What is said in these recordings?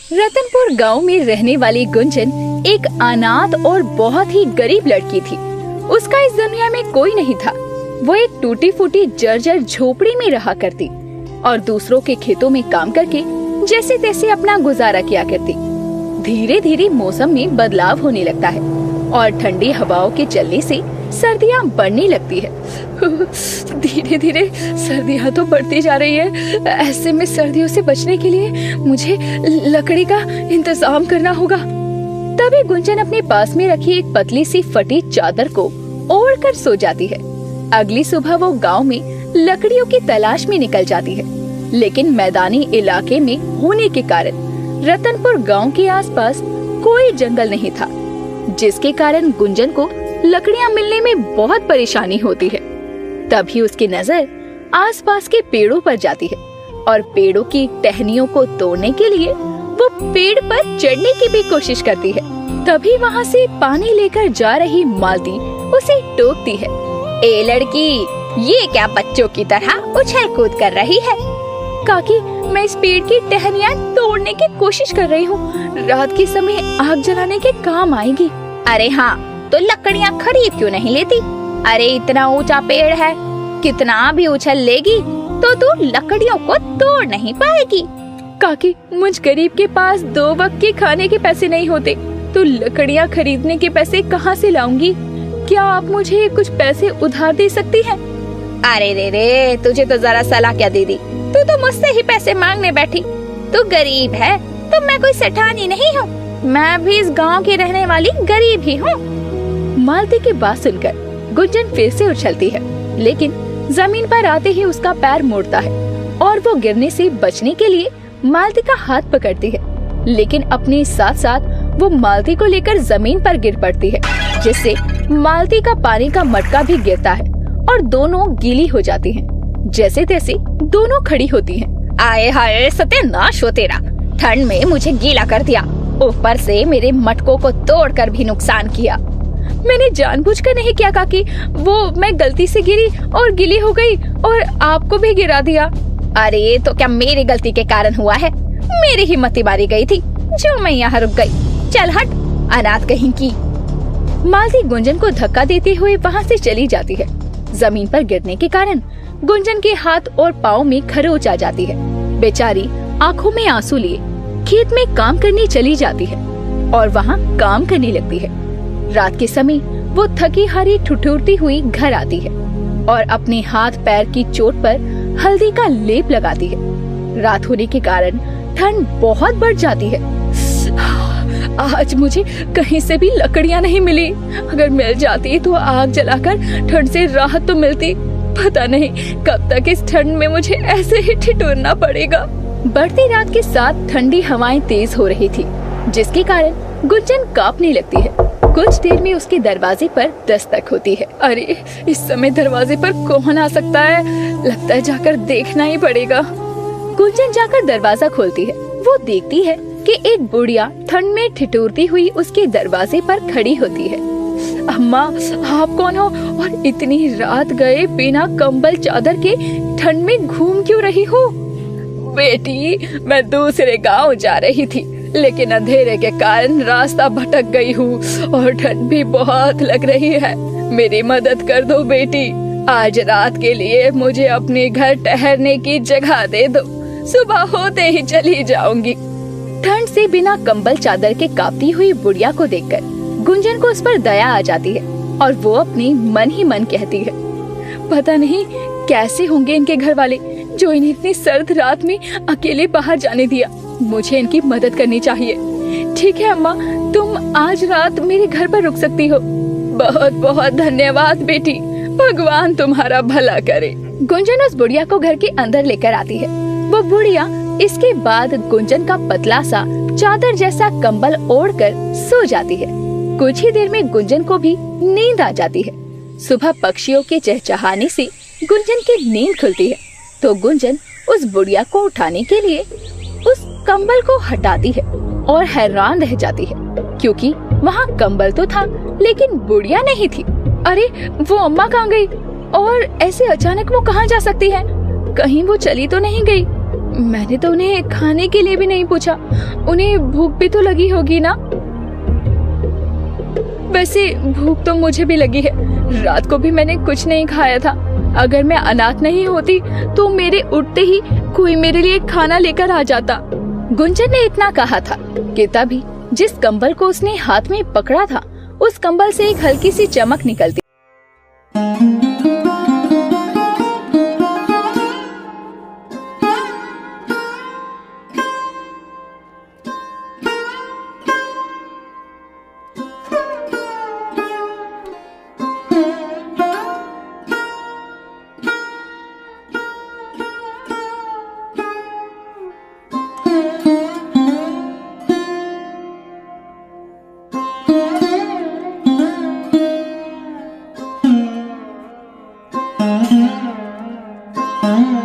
रतनपुर गांव में रहने वाली गुंजन एक अनाथ और बहुत ही गरीब लड़की थी। उसका इस दुनिया में कोई नहीं था। वो एक टूटी फूटी जर्जर झोपड़ी में रहा करती और दूसरों के खेतों में काम करके जैसे तैसे अपना गुजारा किया करती। धीरे धीरे मौसम में बदलाव होने लगता है और ठंडी हवाओं के चलने से सर्दियाँ बढ़ने लगती है। धीरे धीरे सर्दियाँ तो बढ़ती जा रही है। ऐसे में सर्दियों से बचने के लिए मुझे लकड़ी का इंतजाम करना होगा। तभी गुंजन अपने पास में रखी एक पतली सी फटी चादर को ओढ़कर सो जाती है। अगली सुबह वो गांव में लकड़ियों की तलाश में निकल जाती है, लेकिन मैदानी इलाके में होने के कारण रतनपुर गांव के आसपास कोई जंगल नहीं था, जिसके कारण गुंजन को लकड़ियां मिलने में बहुत परेशानी होती है। तभी उसकी नजर आसपास के पेड़ों पर जाती है और पेड़ों की टहनियों को तोड़ने के लिए वो पेड़ पर चढ़ने की भी कोशिश करती है। तभी वहाँ से पानी लेकर जा रही मालती उसे टोकती है। ए लड़की, ये क्या बच्चों की तरह उछल कूद कर रही है? काकी, मैं इस पेड़ की टहनियाँ तोड़ने की कोशिश कर रही हूँ। रात के समय आग जलाने के काम आएगी। अरे हाँ, तो लकड़ियाँ खरीद क्यों नहीं लेती? अरे इतना ऊंचा पेड़ है, कितना भी उछल लेगी तो तू लकड़ियों को तोड़ नहीं पाएगी। काकी, मुझ गरीब के पास 2 वक्त के खाने के पैसे नहीं होते, तो लकड़ियाँ खरीदने के पैसे कहाँ से लाऊंगी? क्या आप मुझे कुछ पैसे उधार दे सकती हैं? अरे रे, तुझे तो जरा सलाह क्या दे दी? तू तो मुझसे ही पैसे मांगने बैठी। तू गरीब है तो मैं कोई सेठानी नहीं हूँ। मैं भी इस गांव की रहने वाली गरीब ही हूँ। मालती की बात सुनकर गुंजन फिर से उछलती है, लेकिन जमीन पर आते ही उसका पैर मुड़ता है और वो गिरने से बचने के लिए मालती का हाथ पकड़ती है, लेकिन अपने साथ साथ वो मालती को लेकर जमीन पर गिर पड़ती है, जिससे मालती का पानी का मटका भी गिरता है और दोनों गीली हो जाती हैं। जैसे तैसे दोनों खड़ी होती हैं। आए हाय, सत्यानाश हो तेरा। ठंड में मुझे गीला कर दिया, ऊपर से मेरे मटकों को तोड़कर भी नुकसान किया। मैंने जानबूझकर नहीं किया काकी, वो मैं गलती से गिरी और गीली हो गई और आपको भी गिरा दिया। अरे तो क्या मेरी गलती के कारण हुआ है? मेरी हिम्मत मारी गई थी जो मैं यहाँ रुक गई। चल हट, अनाथ कहीं की। मालती गुंजन को धक्का देते हुए वहाँ से चली जाती है। जमीन पर गिरने के कारण गुंजन के हाथ और पाँव में खरोंच आ जाती है। बेचारी आँखों में आंसू लिए खेत में काम करने चली जाती है और वहाँ काम करने लगती है। रात के समय वो थकी हारी ठिठुरती हुई घर आती है और अपने हाथ पैर की चोट पर हल्दी का लेप लगाती है। रात होने के कारण ठंड बहुत बढ़ जाती है। आज मुझे कहीं से भी लकड़ियाँ नहीं मिली। अगर मिल जाती तो आग जलाकर ठंड से राहत तो मिलती। पता नहीं कब तक इस ठंड में मुझे ऐसे ही ठिठुरना पड़ेगा। बढ़ती रात के साथ ठंडी हवाएं तेज हो रही थी, जिसके कारण गुंजन कांपने लगती है। कुछ देर में उसके दरवाजे पर दस्तक होती है। अरे, इस समय दरवाजे पर कौन आ सकता है? लगता है जाकर देखना ही पड़ेगा। गुंजन जाकर दरवाजा खोलती है। वो देखती है कि एक बुढ़िया ठंड में ठिठुरती हुई उसके दरवाजे पर खड़ी होती है। अम्मा, आप कौन हो और इतनी रात गए बिना कंबल चादर के ठंड में घूम क्यों रही हो? बेटी, मैं दूसरे गांव जा रही थी, लेकिन अंधेरे के कारण रास्ता भटक गई हूँ और ठंड भी बहुत लग रही है। मेरी मदद कर दो बेटी। आज रात के लिए मुझे अपने घर ठहरने की जगह दे दो। सुबह होते ही चली जाऊंगी। ठंड से बिना कंबल चादर के कांपती हुई बुढ़िया को देखकर गुंजन को उस पर दया आ जाती है और वो अपने मन ही मन कहती है, पता नहीं कैसे होंगे इनके घर वाले जो इन्हें इतनी सर्द रात में अकेले बाहर जाने दिया। मुझे इनकी मदद करनी चाहिए। ठीक है अम्मा, तुम आज रात मेरे घर पर रुक सकती हो। बहुत बहुत धन्यवाद बेटी, भगवान तुम्हारा भला करे। गुंजन उस बुढ़िया को घर के अंदर लेकर आती है। वो बुढ़िया इसके बाद गुंजन का पतला सा चादर जैसा कंबल ओढ़कर सो जाती है। कुछ ही देर में गुंजन को भी नींद आ जाती है। सुबह पक्षियों के चहचहाने से गुंजन की नींद खुलती है, तो गुंजन उस बुढ़िया को उठाने के लिए उस कंबल को हटाती है और हैरान रह जाती है, क्योंकि वहाँ कंबल तो था लेकिन बुढ़िया नहीं थी। अरे, वो अम्मा कहाँ गई और ऐसे अचानक वो कहाँ जा सकती है? कहीं वो चली तो नहीं गई? मैंने तो उन्हें खाने के लिए भी नहीं पूछा। उन्हें भूख भी तो लगी होगी ना? वैसे भूख तो मुझे भी लगी है। रात को भी मैंने कुछ नहीं खाया था। अगर मैं अनाथ नहीं होती तो मेरे उठते ही कोई मेरे लिए खाना लेकर आ जाता। गुंजन ने इतना कहा था कि तभी जिस कंबल को उसने हाथ में पकड़ा था उस कंबल से एक हल्की सी चमक निकलती।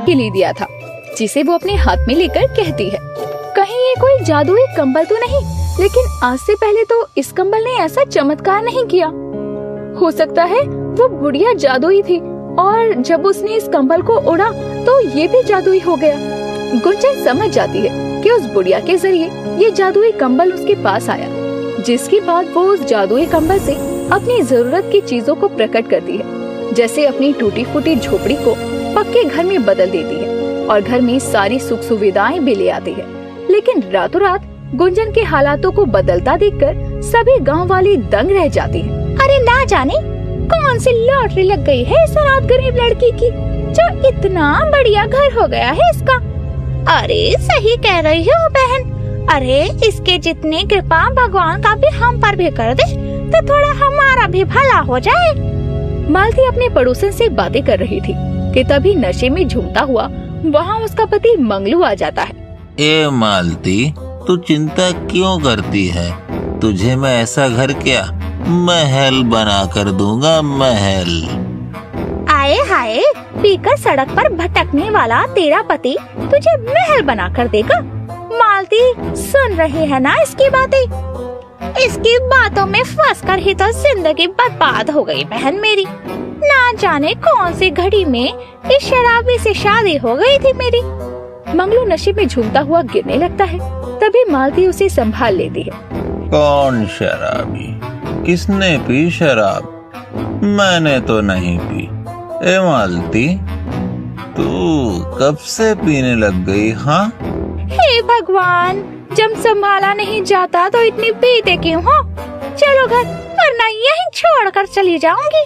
के लिए दिया था, जिसे वो अपने हाथ में लेकर कहती है, कहीं ये कोई जादुई कंबल तो नहीं? लेकिन आज से पहले तो इस कंबल ने ऐसा चमत्कार नहीं किया। हो सकता है वो बुढ़िया जादुई थी और जब उसने इस कंबल को ओढ़ा तो ये भी जादुई हो गया। गुंजन समझ जाती है कि उस बुढ़िया के जरिए ये जादुई कंबल उसके पास आया, जिसके बाद वो उस जादुई कंबल से अपनी जरूरत की चीजों को प्रकट करती है, जैसे अपनी टूटी फूटी झोपड़ी को पक्के घर में बदल देती है और घर में सारी सुख सुविधाएं भी ले आती है। लेकिन रातों रात गुंजन के हालातों को बदलता देखकर सभी गांव वाले दंग रह जाती हैं। अरे ना जाने कौन सी लॉटरी लग गई है इस अनाथ गरीब लड़की की, जो इतना बढ़िया घर हो गया है इसका। अरे सही कह रही हो बहन। अरे इसके जितनी कृपा भगवान का भी हम पर भी कर दे तो थोड़ा हमारा भी भला हो जाए। मालती अपने पड़ोसन से बातें कर रही थी कि तभी नशे में झूमता हुआ वहाँ उसका पति मंगलू आ जाता है। ए मालती, तू चिंता क्यों करती है? तुझे मैं ऐसा घर क्या महल बना कर दूंगा, महल। आए हाय, पीकर सड़क पर भटकने वाला तेरा पति तुझे महल बना कर देगा। मालती सुन रही है ना इसकी बातें? इसकी बातों में फंसकर ही तो जिंदगी बर्बाद हो गई बहन मेरी। ना जाने कौन सी घड़ी में इस शराबी से शादी हो गई थी मेरी। मंगलू नशे में झूमता हुआ गिरने लगता है। तभी मालती उसे संभाल लेती है। कौन शराबी? किसने पी शराब? मैंने तो नहीं पी। ए मालती, तू कब से पीने लग गई? हाँ, हे भगवान, जब संभाला नहीं जाता तो इतनी पीते क्यों हो? चलो घर, वरना यहीं छोड़कर चली जाऊंगी।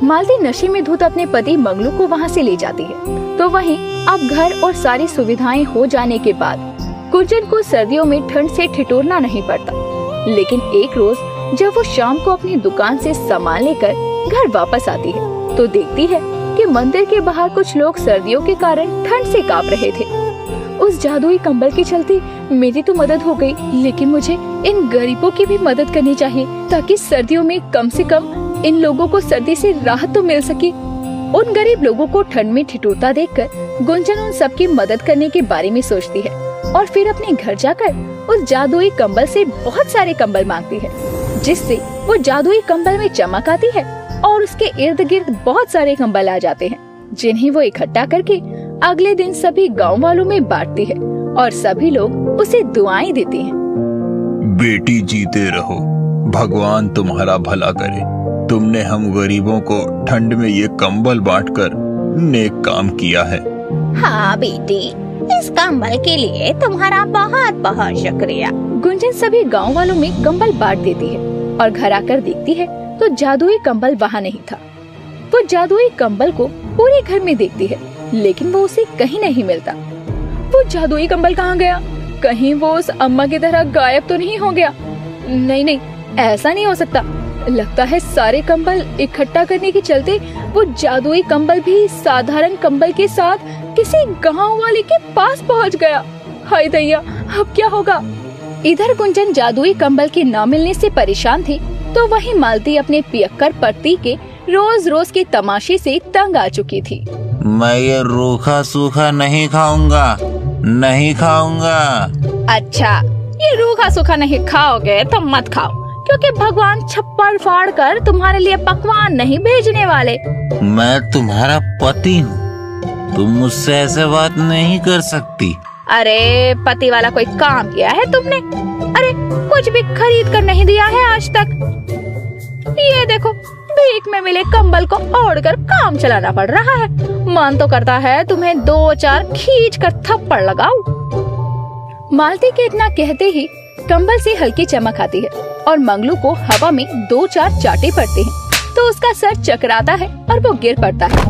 मालती नशे में धुत अपने पति मंगलू को वहाँ से ले जाती है। तो वहीं अब घर और सारी सुविधाएं हो जाने के बाद गुंजन को सर्दियों में ठंड से ठिठुरना नहीं पड़ता। लेकिन एक रोज जब वो शाम को अपनी दुकान से सामान लेकर घर वापस आती है तो देखती है कि मंदिर के बाहर कुछ लोग सर्दियों के कारण ठंड से कांप रहे थे। उस जादुई कंबल के चलते मेरी तो मदद हो गई, लेकिन मुझे इन गरीबों की भी मदद करनी चाहिए ताकि सर्दियों में कम से कम इन लोगों को सर्दी से राहत तो मिल सके। उन गरीब लोगों को ठंड में ठिठुरता देखकर गुंजन उन सबकी मदद करने के बारे में सोचती है और फिर अपने घर जाकर उस जादुई कंबल से बहुत सारे कंबल मांगती है, जिससे वो जादुई कंबल में चमक आती है और उसके इर्द गिर्द बहुत सारे कंबल आ जाते हैं, जिन्हें वो इकट्ठा करके अगले दिन सभी गांव वालों में बांटती है और सभी लोग उसे दुआएं देते हैं। बेटी जीते रहो, भगवान तुम्हारा भला करे। तुमने हम गरीबों को ठंड में ये कंबल बांटकर नेक काम किया है। हाँ बेटी, इस कंबल के लिए तुम्हारा बहुत बहुत शुक्रिया। गुंजन सभी गांव वालों में कंबल बांट देती है और घर आकर देखती है तो जादुई कंबल वहाँ नहीं था। वो जादुई कंबल को पूरे घर में देखती है, लेकिन वो उसे कहीं नहीं मिलता। वो जादुई कंबल कहाँ गया? कहीं वो उस अम्मा की तरह गायब तो नहीं हो गया? नहीं, ऐसा नहीं हो सकता। लगता है सारे कंबल इकट्ठा करने के चलते वो जादुई कंबल भी साधारण कंबल के साथ किसी गांव वाले के पास पहुंच गया। हाय दैया, अब क्या होगा? इधर गुंजन जादुई कंबल के न मिलने से परेशान थी, तो वहीं मालती अपने पियक्कर पति के रोज रोज के तमाशे से तंग आ चुकी थी। मैं ये रूखा सूखा नहीं खाऊंगा, नहीं खाऊंगा। अच्छा, ये रूखा सूखा नहीं खाओगे तो मत खाओ, क्योंकि भगवान छप्पर फाड़ कर तुम्हारे लिए पकवान नहीं भेजने वाले। मैं तुम्हारा पति हूँ, तुम मुझसे ऐसे बात नहीं कर सकती। अरे पति वाला कोई काम किया है तुमने? अरे कुछ भी खरीद कर नहीं दिया है आज तक। ये देखो, भीख में मिले कंबल को ओढ़कर काम चलाना पड़ रहा है। मन तो करता है तुम्हें 2-4 खींच कर थप्पड़ लगाऊं। मालती के इतना कहते ही कंबल से हल्की चमक आती है और मंगलू को हवा में 2-4 चाटे पड़ते हैं तो उसका सर चकराता है और वो गिर पड़ता है।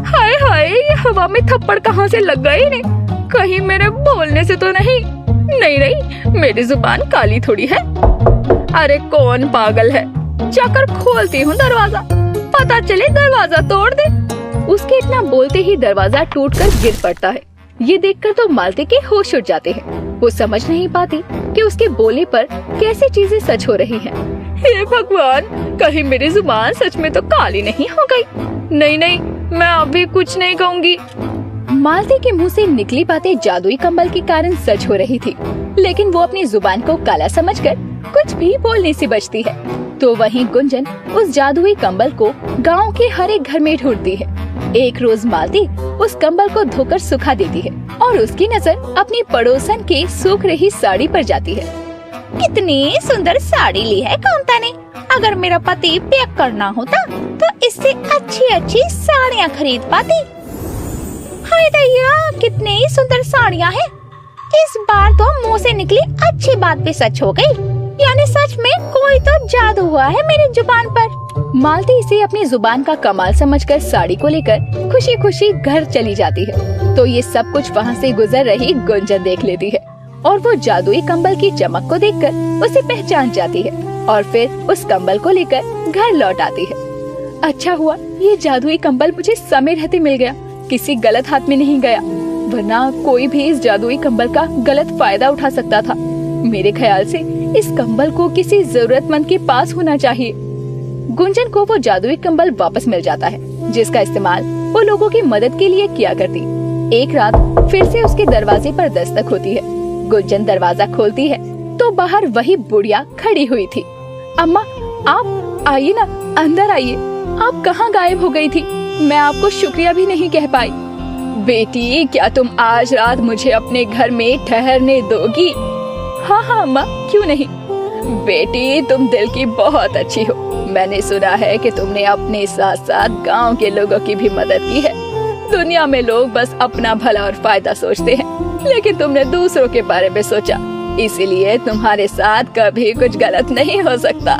हाय हाय, ये हवा में थप्पड़ कहाँ से लग गए ने? कहीं मेरे बोलने से तो नहीं? नहीं, मेरी जुबान काली थोड़ी है। अरे कौन पागल है? जाकर खोलती हूँ दरवाजा, पता चले दरवाजा तोड़ दे। उसके इतना बोलते ही दरवाजा टूटकर गिर पड़ता है। ये देखकर तो मालती के होश उड़ जाते हैं। वो समझ नहीं पाती कि उसके बोले पर कैसी चीजें सच हो रही हैं। हे भगवान, कहीं मेरी जुबान सच में तो काली नहीं हो गई? नहीं, मैं अभी कुछ नहीं कहूँगी। मालती के मुंह से निकली बातें जादुई कंबल के कारण सच हो रही थी, लेकिन वो अपनी जुबान को काला समझकर कुछ भी बोलने से बचती है। तो वहीं गुंजन उस जादुई कंबल को गांव के हर एक घर में ढूंढती है। एक रोज मालती उस कंबल को धोकर सुखा देती है और उसकी नजर अपनी पड़ोसन के सूख रही साड़ी पर जाती है। कितनी सुंदर साड़ी ली है कांता ने। अगर मेरा पति पैक करना होता तो इससे अच्छी साड़ियाँ खरीद पाती। हाय दैया, कितनी सुंदर साड़ियाँ हैं। इस बार तो मुंह से निकली अच्छी बात भी सच हो गई। यानी सच में कोई तो जादू हुआ है मेरी जुबान पर। मालती इसे अपनी जुबान का कमाल समझकर साड़ी को लेकर खुशी खुशी घर चली जाती है। तो ये सब कुछ वहाँ से गुजर रही गुंजन देख लेती है और वो जादुई कंबल की चमक को देखकर उसे पहचान जाती है और फिर उस कंबल को लेकर घर लौट आती है। अच्छा हुआ ये जादुई कंबल मुझे समय रहते मिल गया, किसी गलत हाथ में नहीं गया, वरना कोई भी इस जादुई कंबल का गलत फायदा उठा सकता था। मेरे ख्याल से इस कंबल को किसी जरूरतमंद के पास होना चाहिए। गुंजन को वो जादुई कंबल वापस मिल जाता है, जिसका इस्तेमाल वो लोगों की मदद के लिए किया करती। एक रात फिर से उसके दरवाजे पर दस्तक होती है। गुंजन दरवाजा खोलती है तो बाहर वही बुढ़िया खड़ी हुई थी। अम्मा, आप आइए ना, अंदर आइए। आप कहाँ गायब हो गई थी? मैं आपको शुक्रिया भी नहीं कह पाई। बेटी, क्या तुम आज रात मुझे अपने घर में ठहरने दोगी? हाँ अम्मा, क्यों नहीं। बेटी, तुम दिल की बहुत अच्छी हो। मैंने सुना है कि तुमने अपने साथ साथ गांव के लोगों की भी मदद की है। दुनिया में लोग बस अपना भला और फायदा सोचते हैं, लेकिन तुमने दूसरों के बारे में सोचा, इसीलिए तुम्हारे साथ कभी कुछ गलत नहीं हो सकता।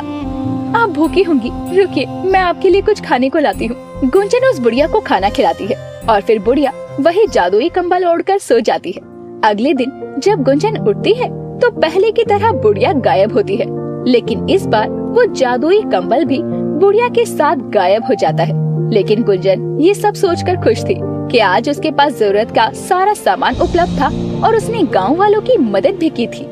आप भूखी होंगी, रुकिए मैं आपके लिए कुछ खाने को लाती हूँ। गुंजन उस बुढ़िया को खाना खिलाती है और फिर बुढ़िया वही जादुई कंबल ओढ़कर सो जाती है। अगले दिन जब गुंजन उठती है तो पहले की तरह बुढ़िया गायब होती है, लेकिन इस बार वो जादुई कंबल भी बुढ़िया के साथ गायब हो जाता है। लेकिन गुंजन ये सब सोचकर खुश थी कि आज उसके पास जरूरत का सारा सामान उपलब्ध था और उसने गांव वालों की मदद भी की थी।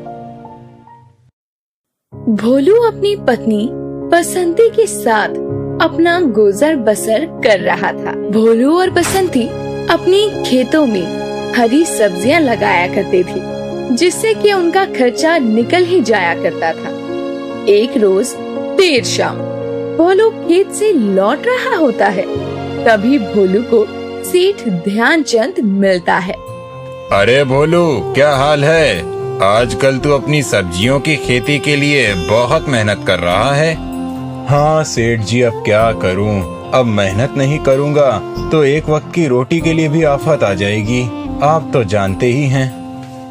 भोलू अपनी पत्नी बसंती के साथ अपना गुजर बसर कर रहा था। भोलू और बसंती अपनी खेतों में हरी सब्जियां लगाया करते थे, जिससे कि उनका खर्चा निकल ही जाया करता था। एक रोज देर शाम भोलू खेत से लौट रहा होता है, तभी भोलू को सेठ ध्यानचंद मिलता है। अरे भोलू, क्या हाल है? आजकल तू अपनी सब्जियों की खेती के लिए बहुत मेहनत कर रहा है। हाँ सेठ जी, अब क्या करूं? अब मेहनत नहीं करूंगा तो एक वक्त की रोटी के लिए भी आफत आ जाएगी। आप तो जानते ही हैं।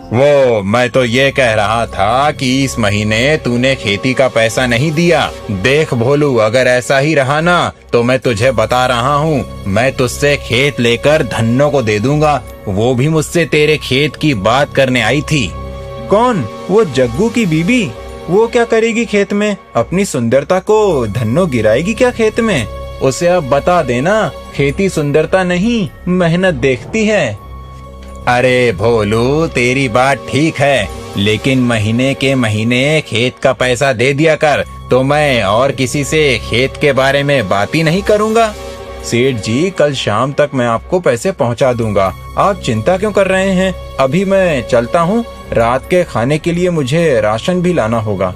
वो मैं तो ये कह रहा था कि इस महीने तूने खेती का पैसा नहीं दिया। देख भोलू, अगर ऐसा ही रहा ना तो मैं तुझे बता रहा हूँ, मैं तुझसे खेत लेकर धन्नो को दे दूंगा। वो भी मुझसे तेरे खेत की बात करने आई थी। कौन? वो जग्गू की बीबी? वो क्या करेगी खेत में? अपनी सुंदरता को धन्नो गिराएगी क्या खेत में? उसे अब बता देना, खेती सुंदरता नहीं मेहनत देखती है। अरे भोलू, तेरी बात ठीक है, लेकिन महीने के महीने खेत का पैसा दे दिया कर, तो मैं और किसी से खेत के बारे में बात ही नहीं करूँगा। सेठ जी, कल शाम तक मैं आपको पैसे पहुँचा दूंगा, आप चिंता क्यों कर रहे हैं? अभी मैं चलता हूँ, रात के खाने के लिए मुझे राशन भी लाना होगा।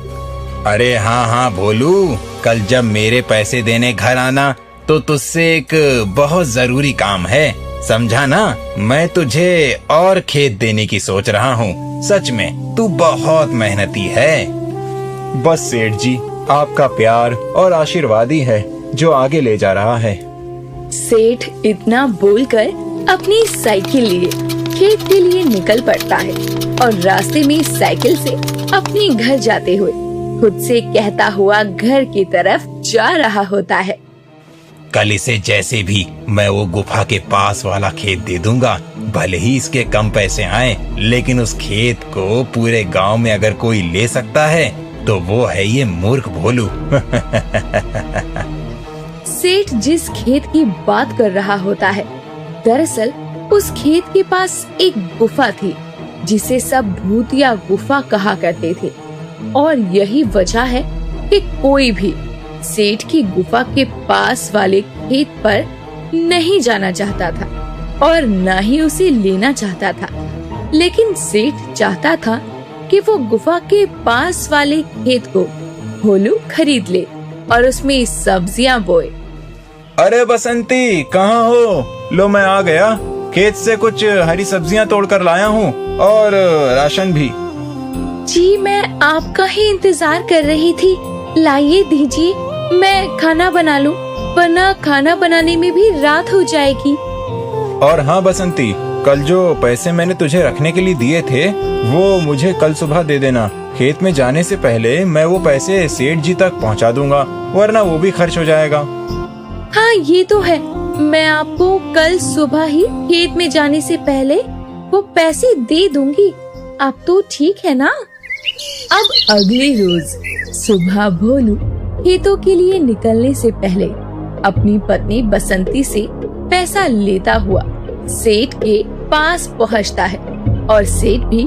अरे हाँ भोलू, कल जब मेरे पैसे देने घर आना तो तुझसे एक बहुत जरूरी काम है। समझा ना? मैं तुझे और खेत देने की सोच रहा हूँ। सच में तू बहुत मेहनती है। बस सेठ जी, आपका प्यार और आशीर्वाद ही है जो आगे ले जा रहा है। सेठ इतना बोलकर अपनी साइकिल लिए खेत के लिए निकल पड़ता है और रास्ते में साइकिल से अपने घर जाते हुए खुद से कहता हुआ घर की तरफ जा रहा होता है। कल इसे जैसे भी मैं वो गुफा के पास वाला खेत दे दूंगा। भले ही इसके कम पैसे आए, लेकिन उस खेत को पूरे गांव में अगर कोई ले सकता है तो वो है ये मूर्ख भोलू। सेठ जिस खेत की बात कर रहा होता है, दरअसल उस खेत के पास एक गुफा थी जिसे सब भूतिया गुफा कहा करते थे। और यही वजह है कि कोई भी सेठ की गुफा के पास वाले खेत पर नहीं जाना चाहता था और न ही उसे लेना चाहता था। लेकिन सेठ चाहता था कि वो गुफा के पास वाले खेत को भोलू खरीद ले और उसमें सब्जियां बोए। अरे बसंती, कहाँ हो? लो मैं आ गया। खेत से कुछ हरी सब्जियां तोड़कर लाया हूँ और राशन भी। जी, मैं आपका ही इंतजार कर रही थी। लाइए दीजिए, मैं खाना बना लूं, वरना खाना बनाने में भी रात हो जाएगी। और हाँ बसंती, कल जो पैसे मैंने तुझे रखने के लिए दिए थे वो मुझे कल सुबह दे देना। खेत में जाने से पहले मैं वो पैसे सेठ जी तक पहुंचा दूंगा, वरना वो भी खर्च हो जाएगा। हाँ, ये तो है। मैं आपको कल सुबह ही खेत में जाने से पहले वो पैसे दे दूंगी। अब तो ठीक है ना? अब अगले रोज सुबह भोलू खेतों के लिए निकलने से पहले अपनी पत्नी बसंती से पैसा लेता हुआ सेठ के पास पहुंचता है और सेठ भी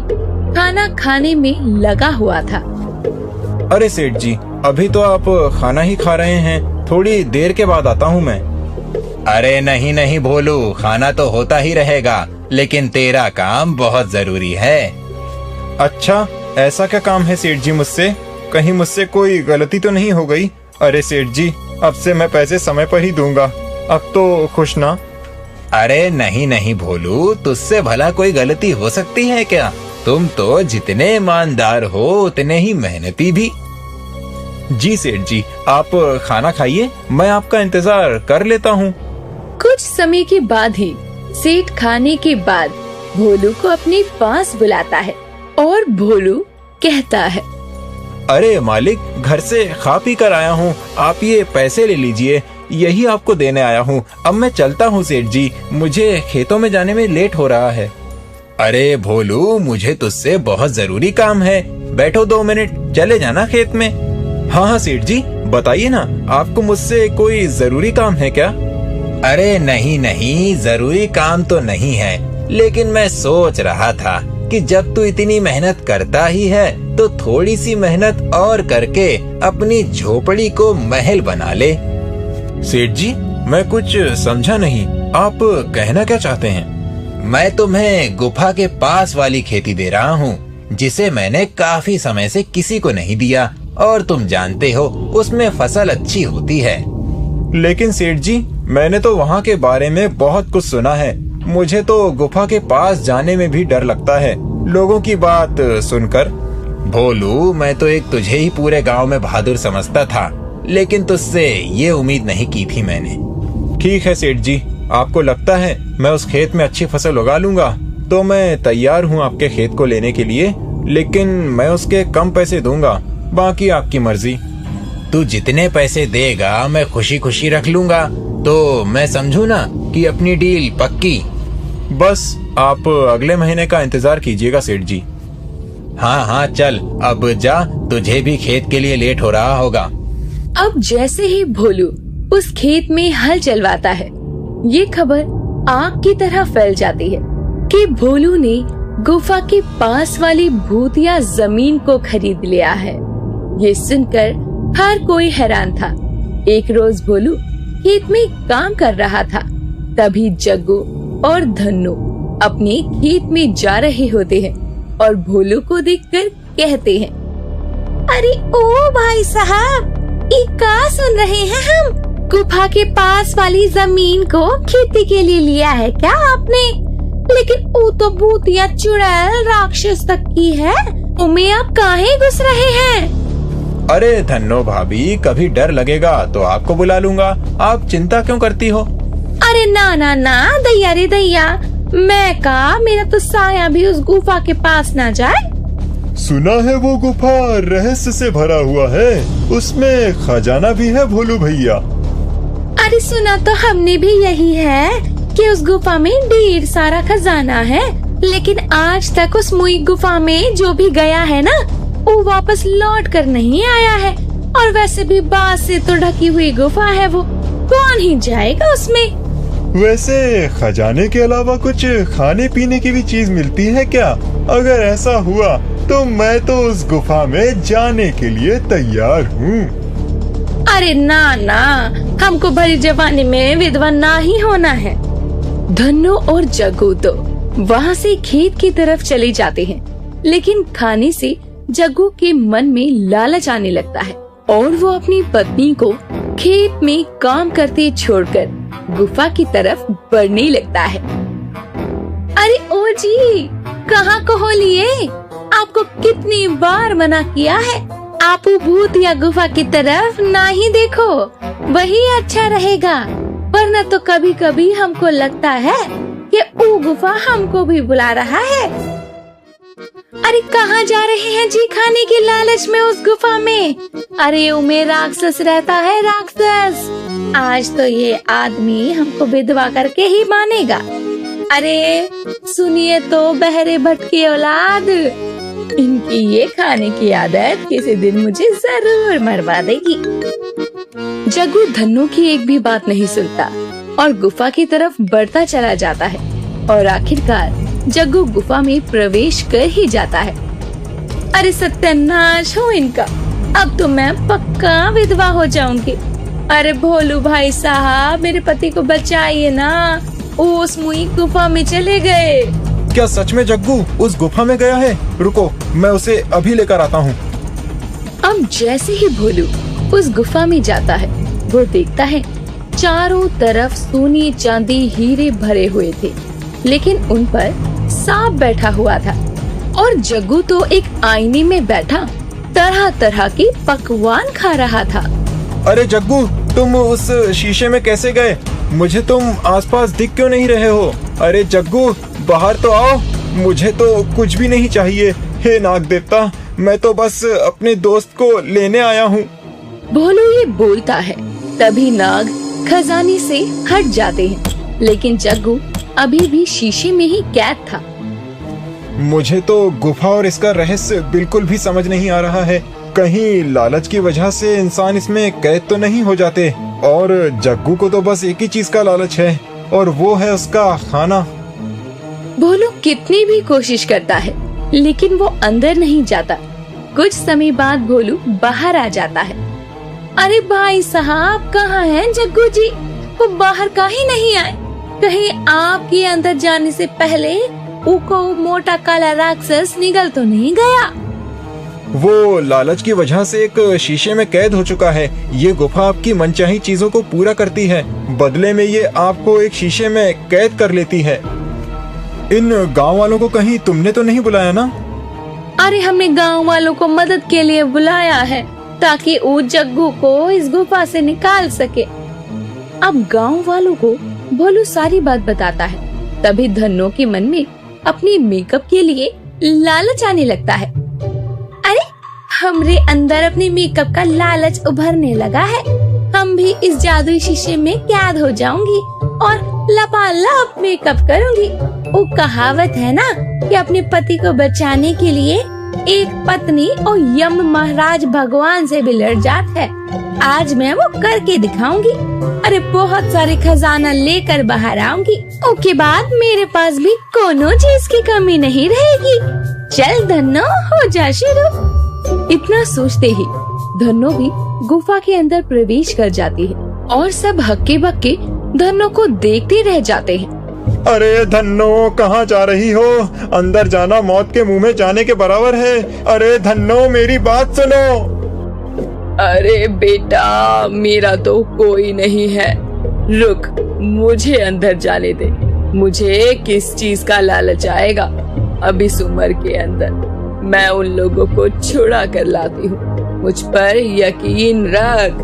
खाना खाने में लगा हुआ था। अरे सेठ जी, अभी तो आप खाना ही खा रहे हैं, थोड़ी देर के बाद आता हूँ मैं। अरे नहीं नहीं भोलू, खाना तो होता ही रहेगा, लेकिन तेरा काम बहुत जरूरी है। अच्छा, ऐसा क्या काम है सेठ जी मुझसे? कहीं मुझसे कोई गलती तो नहीं हो गई? अरे सेठ जी, अब से मैं पैसे समय पर ही दूंगा। अब तो खुश ना? अरे नहीं नहीं भोलू, तुझसे भला कोई गलती हो सकती है क्या? तुम तो जितने ईमानदार हो उतने ही मेहनती भी। जी सेठ जी, आप खाना खाइए, मैं आपका इंतजार कर लेता हूँ। कुछ समय के बाद ही सेठ खाने के बाद भोलू को अपने पास बुलाता है और भोलू कहता है, अरे मालिक, घर से खा पी कर आया हूँ, आप ये पैसे ले लीजिए, यही आपको देने आया हूँ। अब मैं चलता हूँ सेठ जी, मुझे खेतों में जाने में लेट हो रहा है। अरे भोलू, मुझे तुझसे बहुत जरूरी काम है, बैठो 2 मिनट, चले जाना खेत में। हाँ हाँ सेठ जी, बताइए ना, आपको मुझसे कोई जरूरी काम है क्या? अरे नहीं नहीं, जरूरी काम तो नहीं है, लेकिन मैं सोच रहा था कि जब तू इतनी मेहनत करता ही है तो थोड़ी सी मेहनत और करके अपनी झोपड़ी को महल बना ले। सेठ जी, मैं कुछ समझा नहीं, आप कहना क्या चाहते हैं? मैं तुम्हें गुफा के पास वाली खेती दे रहा हूँ, जिसे मैंने काफी समय से किसी को नहीं दिया, और तुम जानते हो उसमें फसल अच्छी होती है। लेकिन सेठ जी, मैंने तो वहाँ के बारे में बहुत कुछ सुना है। मुझे तो गुफा के पास जाने में भी डर लगता है, लोगों की बात सुनकर। भोलू, मैं तो एक तुझे ही पूरे गांव में बहादुर समझता था, लेकिन तुझसे ये उम्मीद नहीं की थी मैंने। ठीक है सेठ जी, आपको लगता है मैं उस खेत में अच्छी फसल उगा लूंगा, तो मैं तैयार हूँ आपके खेत को लेने के लिए, लेकिन मैं उसके कम पैसे दूंगा, बाकी आपकी मर्जी। तू जितने पैसे देगा मैं खुशी खुशी रख लूंगा, तो मैं समझू ना कि अपनी डील पक्की। बस आप अगले महीने का इंतजार कीजिएगा सेठ जी। हाँ हाँ, चल अब जा, तुझे भी खेत के लिए लेट हो रहा होगा। अब जैसे ही भोलू उस खेत में हल चलवाता है, ये खबर आग की तरह फैल जाती है कि भोलू ने गुफा के पास वाली भूतिया जमीन को खरीद लिया है। ये सुनकर हर कोई हैरान था। एक रोज भोलू खेत में काम कर रहा था, तभी जग्गू और धन्नू अपने खेत में जा रहे होते हैं और भोलू को देखकर कहते हैं, अरे ओ भाई साहब, ये क्या सुन रहे हैं हम? गुफा के पास वाली जमीन को खेती के लिए लिया है क्या आपने? लेकिन वो तो भूतिया चुड़ैल राक्षस तक की है, उमे आप काहे घुस रहे हैं? अरे धन्नो भाभी, कभी डर लगेगा तो आपको बुला लूंगा, आप चिंता क्यों करती हो? अरे ना ना ना दैया रे दैया, मैं कहा मेरा तो साया भी उस गुफा के पास ना जाए। सुना है वो गुफा रहस्य से भरा हुआ है, उसमें खजाना भी है भोलू भैया। अरे सुना तो हमने भी यही है कि उस गुफा में ढेर सारा खजाना है, लेकिन आज तक उस मुई गुफा में जो भी गया है ना, वो वापस लौट कर नहीं आया है। और वैसे भी बांस से तो ढकी हुई गुफा है, वो कौन ही जाएगा उसमें? वैसे खजाने के अलावा कुछ खाने पीने की भी चीज मिलती है क्या? अगर ऐसा हुआ तो मैं तो उस गुफा में जाने के लिए तैयार हूँ। अरे ना ना, हमको भरी जवानी में विधवा ना ही होना है। धन्नो और जग्गू तो वहाँ से खेत की तरफ चले जाते हैं, लेकिन खाने से जग्गू के मन में लालच आने लगता है और वो अपनी पत्नी को खेत में काम करते छोड़कर गुफा की तरफ बढ़ने लगता है। अरे ओ जी, कहाँ को हो लिए? आपको कितनी बार मना किया है, आप भूत या गुफा की तरफ ना ही देखो, वही अच्छा रहेगा। वरना तो कभी कभी हमको लगता है कि वो गुफा हमको भी बुला रहा है। अरे कहाँ जा रहे हैं जी खाने के लालच में उस गुफा में? अरे उमे राक्षस रहता है, राक्षस। आज तो ये आदमी हमको विधवा करके ही मानेगा। अरे सुनिए तो बहरे भटके औलाद, इनकी ये खाने की आदत किसी दिन मुझे जरूर मरवा देगी। जग्गू धन्नो की एक भी बात नहीं सुनता और गुफा की तरफ बढ़ता चला जाता है और आखिरकार जग्गू गुफा में प्रवेश कर ही जाता है। अरे सत्यानाश हो इनका, अब तो मैं पक्का विधवा हो जाऊंगी। अरे भोलू भाई साहब, मेरे पति को बचाइए ना, उस मुई गुफा में चले गए। क्या सच में जग्गू उस गुफा में गया है? रुको, मैं उसे अभी लेकर आता हूँ। अब जैसे ही भोलू उस गुफा में जाता है, वो देखता है चारों तरफ सोने चांदी हीरे भरे हुए थे, लेकिन उन पर सांप बैठा हुआ था। और जग्गू तो एक आईने में बैठा तरह तरह के पकवान खा रहा था। अरे जग्गू, तुम उस शीशे में कैसे गए? मुझे तुम आसपास दिख क्यों नहीं रहे हो? अरे जग्गू, बाहर तो आओ, मुझे तो कुछ भी नहीं चाहिए। हे नाग देवता, मैं तो बस अपने दोस्त को लेने आया हूँ। भोलू ये बोलता है, तभी नाग खजाने से हट जाते हैं, लेकिन जग्गू अभी भी शीशे में ही कैद था। मुझे तो गुफा और इसका रहस्य बिल्कुल भी समझ नहीं आ रहा है। कहीं लालच की वजह से इंसान इसमें कैद तो नहीं हो जाते? और जग्गू को तो बस एक ही चीज का लालच है, और वो है उसका खाना। भोलू कितनी भी कोशिश करता है, लेकिन वो अंदर नहीं जाता। कुछ समय बाद भोलू बाहर आ जाता है। अरे भाई साहब, कहाँ हैं जग्गू जी? वो बाहर काहे नहीं आए? कहीं आपके अंदर जाने से पहले उको मोटा काला राक्षस निगल तो नहीं गया? वो लालच की वजह से एक शीशे में कैद हो चुका है। ये गुफा आपकी मनचाही चीजों को पूरा करती है, बदले में ये आपको एक शीशे में कैद कर लेती है। इन गांव वालों को कहीं तुमने तो नहीं बुलाया ना? अरे हमने गांव वालों को मदद के लिए बुलाया है, ताकि वो जग्गू को इस गुफा से निकाल सके। अब गांव वालों को भोलू सारी बात बताता है। तभी धन्नो के मन में अपनी मेकअप के लिए लालच आने लगता है। अरे हमरे अंदर अपने मेकअप का लालच उभरने लगा है। हम भी इस जादुई शीशे में कैद हो जाऊंगी और लपालप मेकअप करूंगी। वो कहावत है ना कि अपने पति को बचाने के लिए एक पत्नी और यम महाराज भगवान से भी लड़ जात है। आज मैं वो करके दिखाऊंगी। अरे बहुत सारे खजाना लेकर बाहर आऊंगी। उसके बाद मेरे पास भी कोनो चीज की कमी नहीं रहेगी। चल धन्नो, हो जा शुरू। इतना सोचते ही धन्नो भी गुफा के अंदर प्रवेश कर जाती है और सब हक्के बक्के धन्नो को देखते रह जाते हैं। अरे धन्नो, कहाँ जा रही हो? अंदर जाना मौत के मुंह में जाने के बराबर है। अरे धन्नो, मेरी बात सुनो। अरे बेटा, मेरा तो कोई नहीं है। रुक, मुझे अंदर जाने दे। मुझे किस चीज का लालच आएगा? अब इस उम्र के अंदर मैं उन लोगों को छुड़ा कर लाती हूँ। मुझ पर यकीन रख।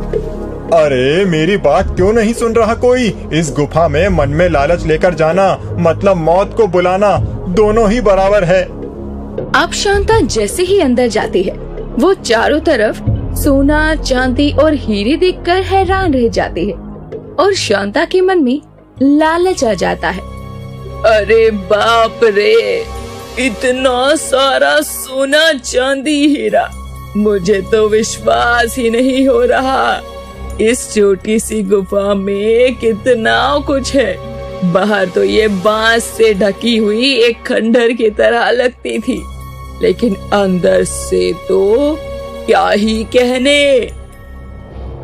अरे मेरी बात क्यों नहीं सुन रहा कोई? इस गुफा में मन में लालच लेकर जाना मतलब मौत को बुलाना, दोनों ही बराबर है। अब शांता जैसे ही अंदर जाती है, वो चारों तरफ सोना, चांदी और हीरे देखकर हैरान रह जाती है और शांता के मन में लालच आ जाता है। अरे बाप रे, इतना सारा सोना, चांदी, हीरा, मुझे तो विश्वास ही नहीं हो रहा। इस छोटी सी गुफा में कितना कुछ है। बाहर तो ये बांस से ढकी हुई एक खंडर की तरह लगती थी, लेकिन अंदर से तो क्या ही कहने।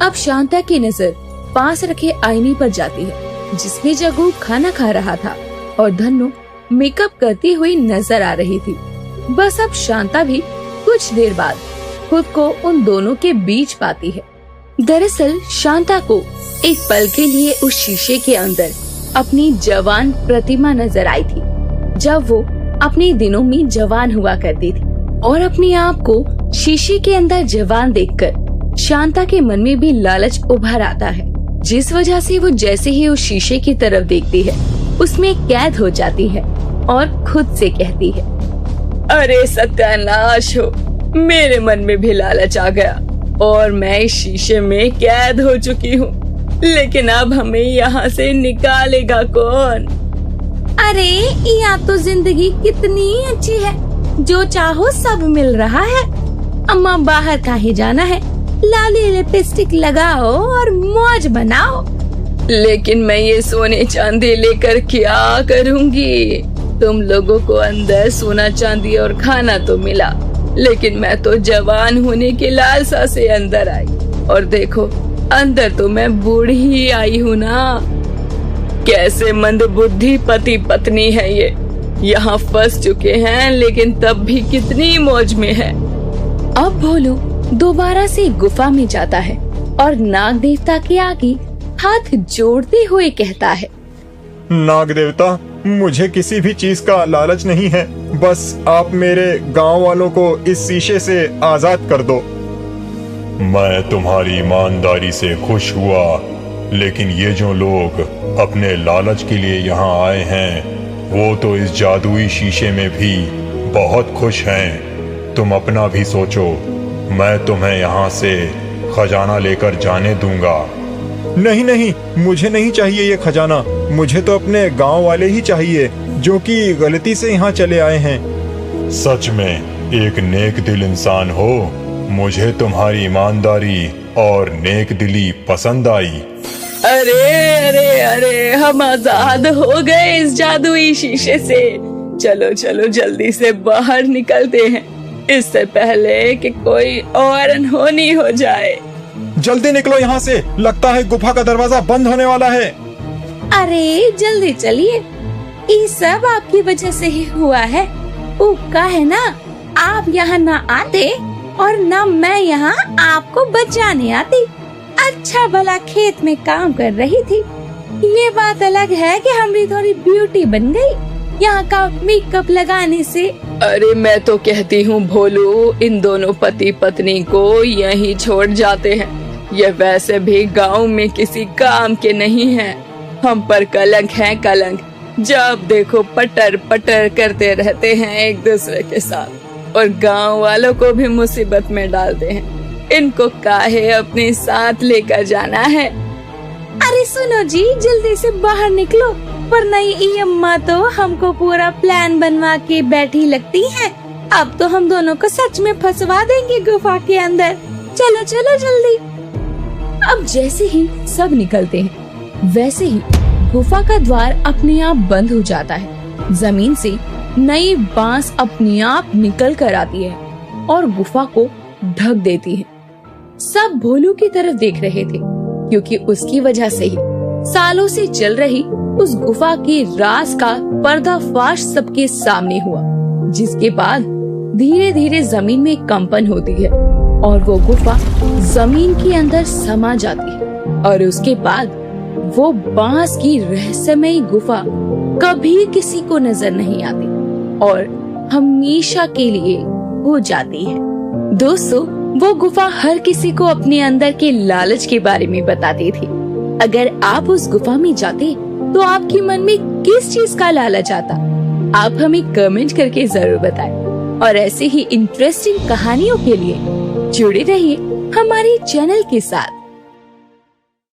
अब शांता की नजर पास रखे आईने पर जाती है, जिसमें जग्गू खाना खा रहा था और धन्नो मेकअप करती हुई नजर आ रही थी। बस अब शांता भी कुछ देर बाद खुद को उन दोनों के बीच पाती है। दरअसल शांता को एक पल के लिए उस शीशे के अंदर अपनी जवान प्रतिमा नजर आई थी, जब वो अपने दिनों में जवान हुआ करती थी। और अपने आप को शीशे के अंदर जवान देखकर शांता के मन में भी लालच उभर आता है, जिस वजह से वो जैसे ही उस शीशे की तरफ देखती है, उसमें कैद हो जाती है और खुद से कहती है, अरे सत्यानाश हो, मेरे मन में भी लालच आ गया और मैं इस शीशे में कैद हो चुकी हूँ। लेकिन अब हमें यहाँ से निकालेगा कौन? अरे यहाँ तो जिंदगी कितनी अच्छी है, जो चाहो सब मिल रहा है। अम्मा बाहर काहे जाना है, लाली लिपस्टिक लगाओ और मौज बनाओ। लेकिन मैं ये सोने चांदी लेकर क्या करूँगी? तुम लोगों को अंदर सोना चांदी और खाना तो मिला, लेकिन मैं तो जवान होने की लालसा से अंदर आई और देखो अंदर तो मैं बूढ़ी ही आई हूँ ना। कैसे मंदबुद्धि पति पत्नी है ये, यहाँ फंस चुके हैं लेकिन तब भी कितनी मौज में है। अब भोलू दोबारा से गुफा में जाता है और नाग देवता के आगे हाथ जोड़ते हुए कहता है, नाग देवता, मुझे किसी भी चीज का लालच नहीं है, बस आप मेरे गांव वालों को इस शीशे से आजाद कर दो। मैं तुम्हारी ईमानदारी से खुश हुआ, लेकिन ये जो लोग अपने लालच के लिए यहाँ आए हैं, वो तो इस जादुई शीशे में भी बहुत खुश हैं। तुम अपना भी सोचो, मैं तुम्हें यहाँ से खजाना लेकर जाने दूंगा। नहीं नहीं, मुझे नहीं चाहिए ये खजाना, मुझे तो अपने गांव वाले ही चाहिए जो कि गलती से यहाँ चले आए हैं। सच में एक नेक दिल इंसान हो, मुझे तुम्हारी ईमानदारी और नेक दिली पसंद आई। अरे अरे अरे, हम आजाद हो गए इस जादुई शीशे से। चलो चलो जल्दी से बाहर निकलते हैं, इससे पहले कि कोई और अनहोनी हो जाए। जल्दी निकलो यहाँ से, लगता है गुफा का दरवाजा बंद होने वाला है। अरे जल्दी चलिए, ये सब आपकी वजह से ही हुआ है। उक्का है ना, आप यहाँ न आते और न मैं यहाँ आपको बचाने आती। अच्छा भला खेत में काम कर रही थी, ये बात अलग है कि हमारी थोड़ी ब्यूटी बन गई यहाँ का मेकअप लगाने से। अरे मैं तो कहती हूँ भोलू, इन दोनों पति पत्नी को यहीं छोड़ जाते हैं। ये वैसे भी गांव में किसी काम के नहीं हैं। हम पर कलंक है कलंक, जब देखो पटर पटर करते रहते हैं एक दूसरे के साथ और गांव वालों को भी मुसीबत में डालते हैं। इनको काहे अपने साथ लेकर जाना है? अरे सुनो जी, जल्दी से बाहर निकलो, वरना ये अम्मा तो हमको पूरा प्लान बनवा के बैठी लगती हैं। अब तो हम दोनों को सच में फंसवा देंगे गुफा के अंदर। चलो चलो जल्दी। अब जैसे ही सब निकलते हैं, वैसे ही गुफा का द्वार अपने आप बंद हो जाता है। जमीन से नई बांस अपने आप निकल कर आती है और गुफा को ढक देती है। सब भोलू की तरफ देख रहे थे, क्योंकि उसकी वजह से ही सालों से चल रही उस गुफा के राज का पर्दाफाश सबके सामने हुआ, जिसके बाद धीरे धीरे जमीन में कंपन होती है और वो गुफा जमीन के अंदर समा जाती है और उसके बाद वो बांस की रहस्यमयी गुफा कभी किसी को नजर नहीं आती और हमेशा के लिए हो जाती है। दोस्तों, वो गुफा हर किसी को अपने अंदर के लालच के बारे में बताती थी। अगर आप उस गुफा में जाते तो आपके मन में किस चीज का लालच आता? आप हमें कमेंट करके जरूर बताएं। और ऐसे ही इंटरेस्टिंग कहानियों के लिए जुड़े रहिए हमारे चैनल के साथ।